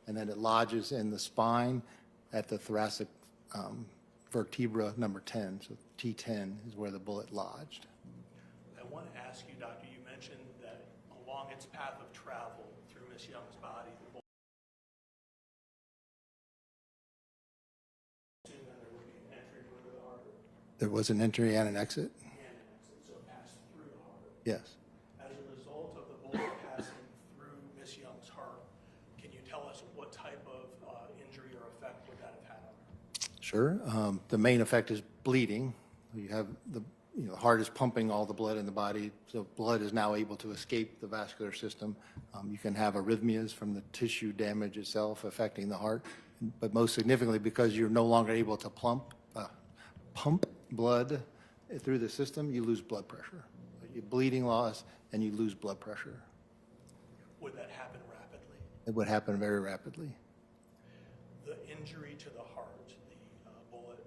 and then it lodges in the spine at the thoracic vertebra number 10. So T10 is where the bullet lodged. I want to ask you, Doctor, you mentioned that along its path of travel through Miss Young's body, the bullet, there would be an entry into the heart. There was an entry and an exit? And an exit, so it passed through the heart. Yes. As a result of the bullet passing through Miss Young's heart, can you tell us what type of injury or effect would that have had on her? Sure. The main effect is bleeding. You have the heart is pumping all the blood in the body, so blood is now able to escape the vascular system. You can have arrhythmias from the tissue damage itself affecting the heart, but most significantly because you're no longer able to pump blood through the system, you lose blood pressure. You bleeding loss and you lose blood pressure. Would that happen rapidly? It would happen very rapidly. The injury to the heart, the bullet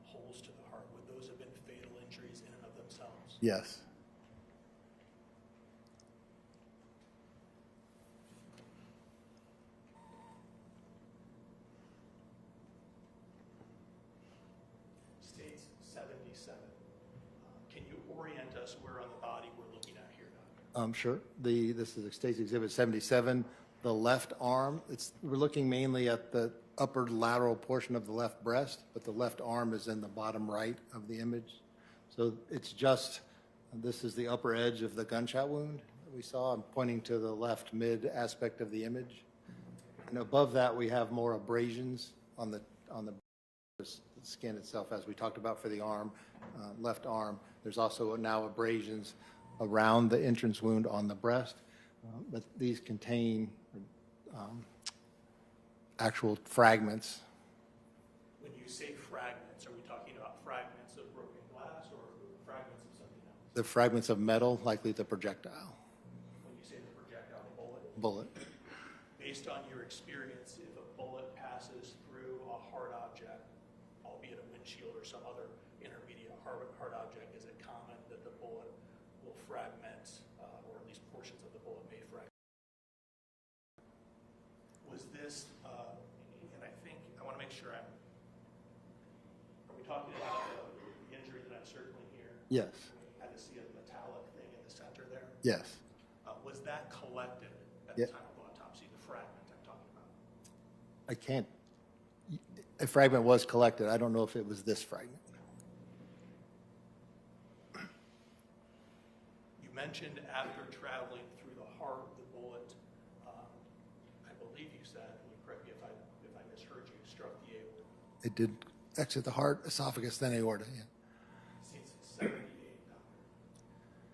holes to the heart, would those have been fatal injuries in and of themselves? Yes. States 77. Can you orient us where on the body we're looking at here, Doctor? Sure. This is States Exhibit 77. The left arm, we're looking mainly at the upper lateral portion of the left breast, but the left arm is in the bottom right of the image. So it's just, this is the upper edge of the gunshot wound that we saw. I'm pointing to the left mid aspect of the image. And above that, we have more abrasions on the skin itself, as we talked about for the arm, left arm. There's also now abrasions around the entrance wound on the breast, but these contain actual fragments. When you say fragments, are we talking about fragments of broken glass or fragments of something else? The fragments of metal, likely the projectile. When you say the projectile Bullet. based on your experience, if a bullet passes through a hard object, albeit a windshield or some other intermediate hard object, is it common that the bullet will fragment, or at least portions of the bullet may fragment? Was this, and I think, I want to make sure are we talking about the injury that I'm circling here? Yes. I had to see a metallic thing in the center there. Yes. Was that collected at the time of autopsy, the fragment I'm talking about? I can't. A fragment was collected. I don't know if it was this fragment. You mentioned after traveling through the heart, the bullet, I believe you said, and you correct me if I misheard you, struck the aorta. It did exit the heart, esophagus, then aorta. Yeah. Since 78,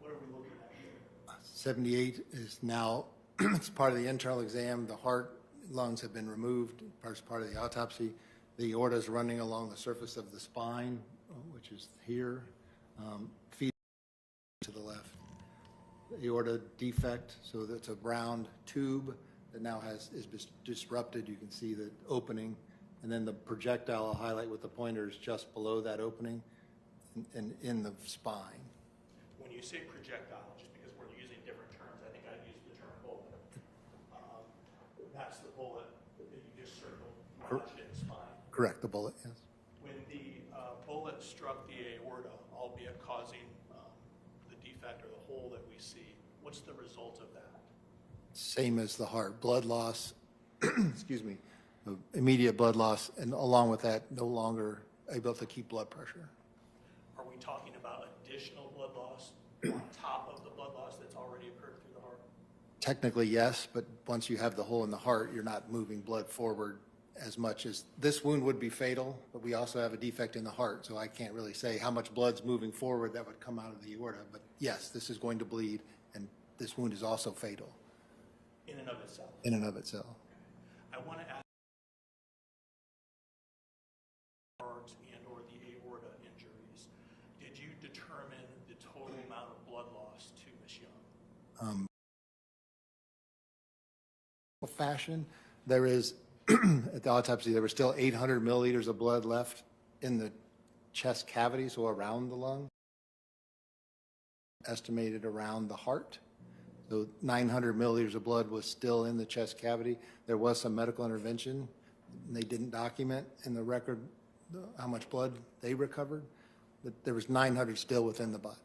what are we looking at here? 78 is now, it's part of the internal exam. The heart, lungs have been removed as part of the autopsy. The aorta is running along the surface of the spine, which is here, feet to the left. The aorta defect, so that's a round tube that now is disrupted. You can see the opening, and then the projectile I'll highlight with the pointer is just below that opening and in the spine. When you say projectile, just because we're using different terms, I think I used the term bullet. That's the bullet that you just circled, lodged in the spine. Correct, the bullet, yes. When the bullet struck the aorta, albeit causing the defect or the hole that we see, what's the result of that? Same as the heart, blood loss, excuse me, immediate blood loss, and along with that, no longer able to keep blood pressure. Are we talking about additional blood loss on top of the blood loss that's already occurred through the heart? Technically, yes, but once you have the hole in the heart, you're not moving blood forward as much as this wound would be fatal, but we also have a defect in the heart, so I can't really say how much blood's moving forward that would come out of the aorta. But yes, this is going to bleed, and this wound is also fatal. In and of itself? In and of itself. I want to ask heart and or the aorta injuries. Did you determine the total amount of blood loss to Miss Young? Fashion, there is, at the autopsy, there was still 800 milliliters of blood left in the chest cavity, so around the lung, estimated around the heart. So 900 milliliters of blood was still in the chest cavity. There was some medical intervention, and they didn't document in the record how much blood they recovered, but there was 900 still within the body.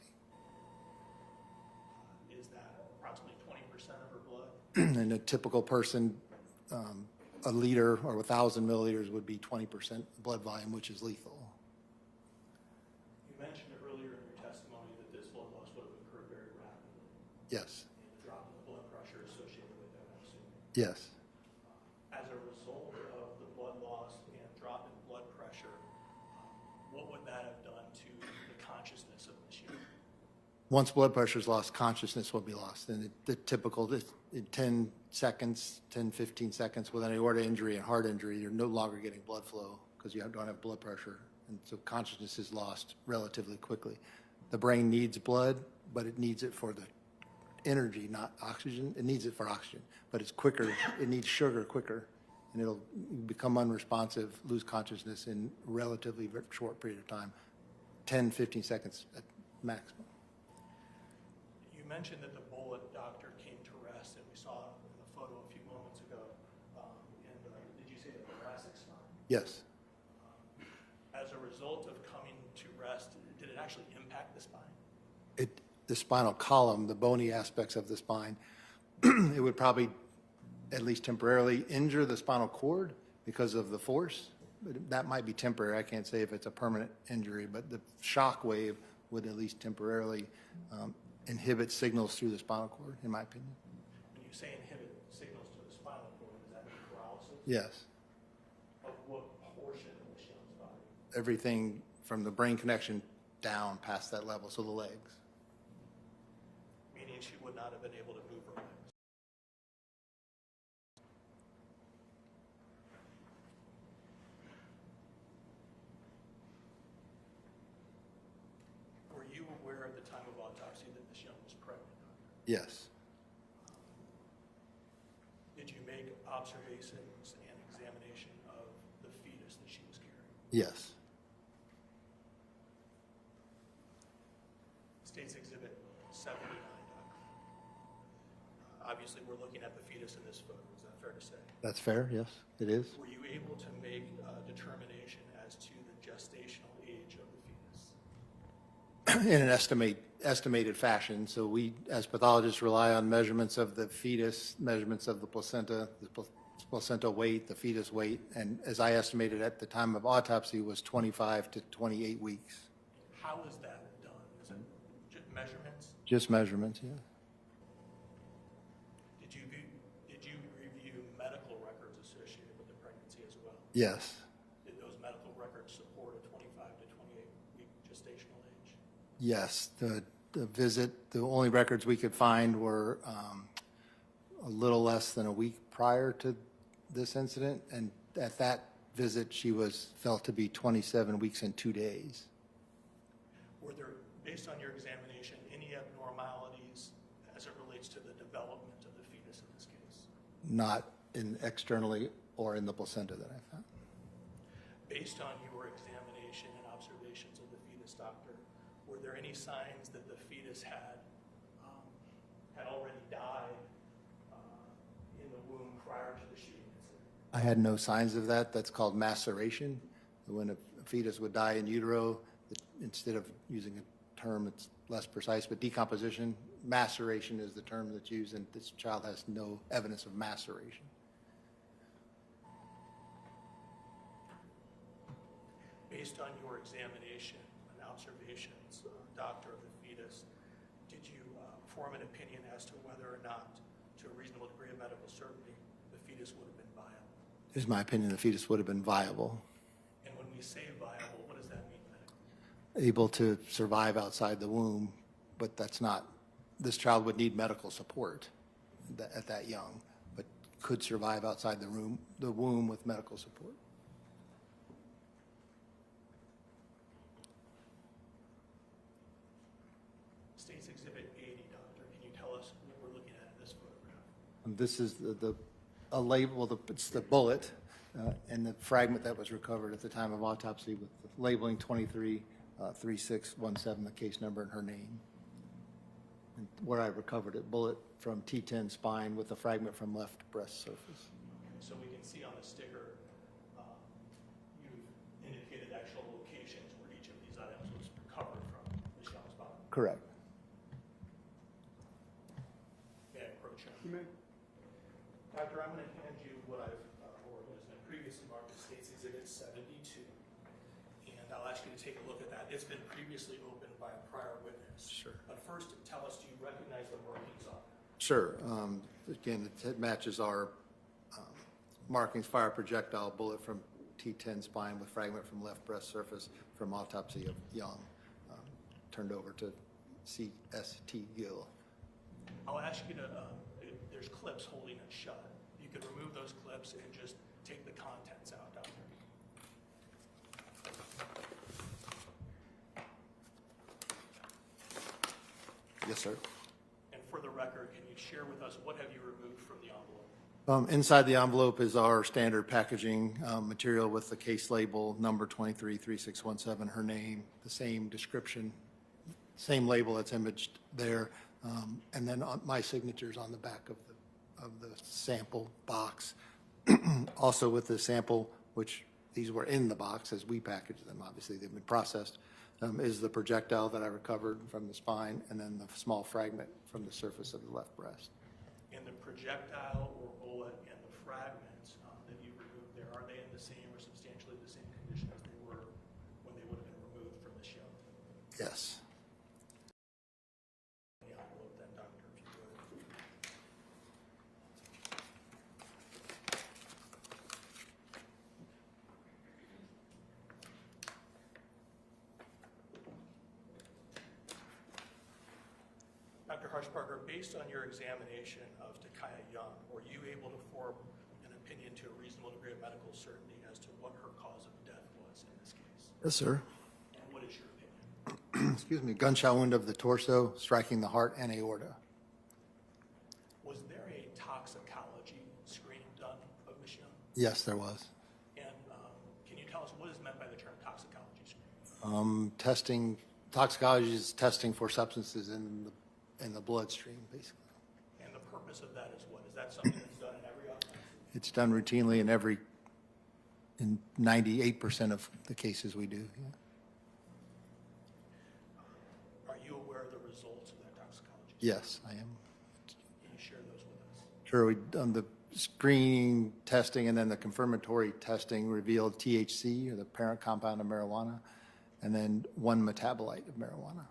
Is that approximately 20% of her blood? And a typical person, a liter or 1,000 milliliters would be 20% blood volume, which is lethal. You mentioned earlier in your testimony that this blood loss would have occurred very rapidly. Yes, And the drop in the blood pressure associated with that, I'm assuming. yes. As a result of the blood loss and drop in blood pressure, what would that have done to the consciousness of this young? Once blood pressure is lost, consciousness will be lost. And the typical, in 10 seconds, 10, 15 seconds with an aorta injury and heart injury, you're no longer getting blood flow because you don't have blood pressure. And so consciousness is lost relatively quickly. The brain needs blood, but it needs it for the energy, not oxygen. It needs it for oxygen, but it's quicker. It needs sugar quicker, and it'll become unresponsive, lose consciousness in a relatively short period of time, 10, 15 seconds at maximum. You mentioned that the bullet doctor came to rest, and we saw in the photo a few moments ago. Did you say the thoracic spine? Yes. As a result of coming to rest, did it actually impact the spine? The spinal column, the bony aspects of the spine, it would probably, at least temporarily, injure the spinal cord because of the force. But that might be temporary. I can't say if it's a permanent injury, but the shock wave would at least temporarily inhibit signals through the spinal cord, in my opinion. When you say inhibit signals to the spinal cord, does that mean paralysis? Yes. Of what portion of the young's body? Everything from the brain connection down past that level, so the legs. Meaning she would not have been able to move her legs. Were you aware at the time of autopsy that this young was pregnant? Yes. Did you make observations and examination of the fetus that she was carrying? Yes. State's Exhibit 79, Doc. Obviously, we're looking at the fetus in this photo. Is that fair to say? That's fair, yes, it is. Were you able to make a determination as to the gestational age of the fetus? In an estimated fashion. So we, as pathologists, rely on measurements of the fetus, measurements of the placenta weight, the fetus weight, and as I estimated at the time of autopsy was 25 to 28 weeks. How is that done? Is it just measurements? Just measurements, yeah. Did you review medical records associated with the pregnancy as well? Yes. Did those medical records support a 25 to 28 week gestational age? Yes, the visit, the only records we could find were a little less than a week prior to this incident, and at that visit, she was felt to be 27 weeks and 2 days. Were there, based on your examination, any abnormalities as it relates to the development of the fetus in this case? Not in externally or in the placenta that I found. Based on your examination and observations of the fetus, doctor, were there any signs that the fetus had already died in the womb prior to the shooting incident? I had no signs of that. That's called maceration. When a fetus would die in utero, instead of using a term that's less precise, but decomposition, maceration is the term that's used, and this child has no evidence of maceration. Based on your examination and observations, doctor of the fetus, did you form an opinion as to whether or not, to a reasonable degree of medical certainty, the fetus would have been viable? It is my opinion the fetus would have been viable, And when we say viable, what does that mean medically? able to survive outside the womb, but that's not, this child would need medical support at that young, but could survive outside the womb with medical support. State's Exhibit 80, doctor, can you tell us what we're looking at in this photograph? This is a label, it's the bullet and the fragment that was recovered at the time of autopsy with the labeling 233617, the case number and her name. And where I recovered it, bullet from T10 spine with a fragment from left breast surface. So we can see on the sticker, you've indicated actual locations where each of these items was recovered from Michelle's body. Correct. May I approach him? You may. Doctor, I'm going to hand you what I've, or what has been previously marked as State's Exhibit 72. And I'll ask you to take a look at that. It's been previously opened by a prior witness. Sure. But first, tell us, do you recognize the markings on it? Sure. Again, it matches our markings, fire projectile bullet from T10 spine with fragment from left breast surface from autopsy of Young, turned over to CST Gill. I'll ask you to, there's clips holding it shut. You could remove those clips and just take the contents out, Doctor. Yes, sir. And for the record, can you share with us what have you removed from the envelope? Inside the envelope is our standard packaging material with the case label, number 233617, her name, the same description, same label that's imaged there, and then my signatures on the back of the sample box. Also with the sample, which these were in the box as we packaged them, obviously they've been processed, is the projectile that I recovered from the spine, and then the small fragment from the surface of the left breast. And the projectile or bullet and the fragments that you removed there, are they in the same or substantially the same condition as they were when they would have been removed from the show? Yes. The envelope then, Doctor, if you would. Dr. Harshbarger, based on your examination of Takaya Young, were you able to form an opinion to a reasonable degree of medical certainty as to what her cause of death was in this case? Yes, sir. And what is your opinion? Excuse me, gunshot wound of the torso, striking the heart and aorta. Was there a toxicology screen done of Ms. Young? Yes, there was. And can you tell us what is meant by the term toxicology screen? Testing, toxicology is testing for substances in the bloodstream, basically. And the purpose of that is what? Is that something that's done in every autopsy? It's done routinely in 98% of the cases we do. Yeah. Are you aware of the results of that toxicology? Yes, I am. Can you share those with us? Sure, we done the screening testing, and then the confirmatory testing revealed THC, or the parent compound of marijuana, and then one metabolite of marijuana.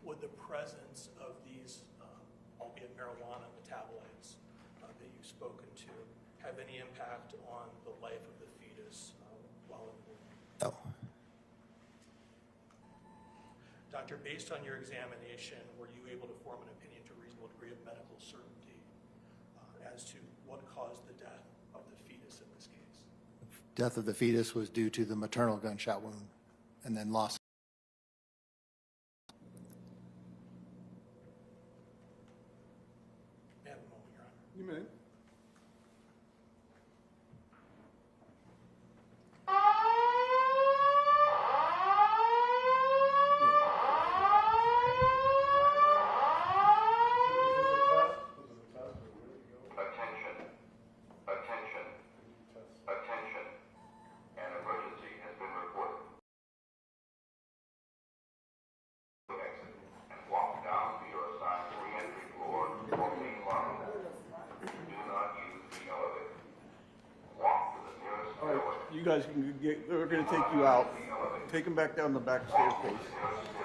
Would the presence of these, albeit marijuana metabolites that you've spoken to, have any impact on the life of the fetus while in the womb? No. Doctor, based on your examination, were you able to form an opinion to a reasonable degree of medical certainty as to what caused the death of the fetus in this case? Death of the fetus was due to the maternal gunshot wound, and then loss. May I have a moment, Your Honor? You may. Attention, attention, attention. An emergency has been reported. Exit and walk down to your assigned re-entry floor or main lobby. Do not use the elevator. Walk to the nearest All right, stairway. you guys can get, they're gonna take you out. Take them back down the back staircase. Nearest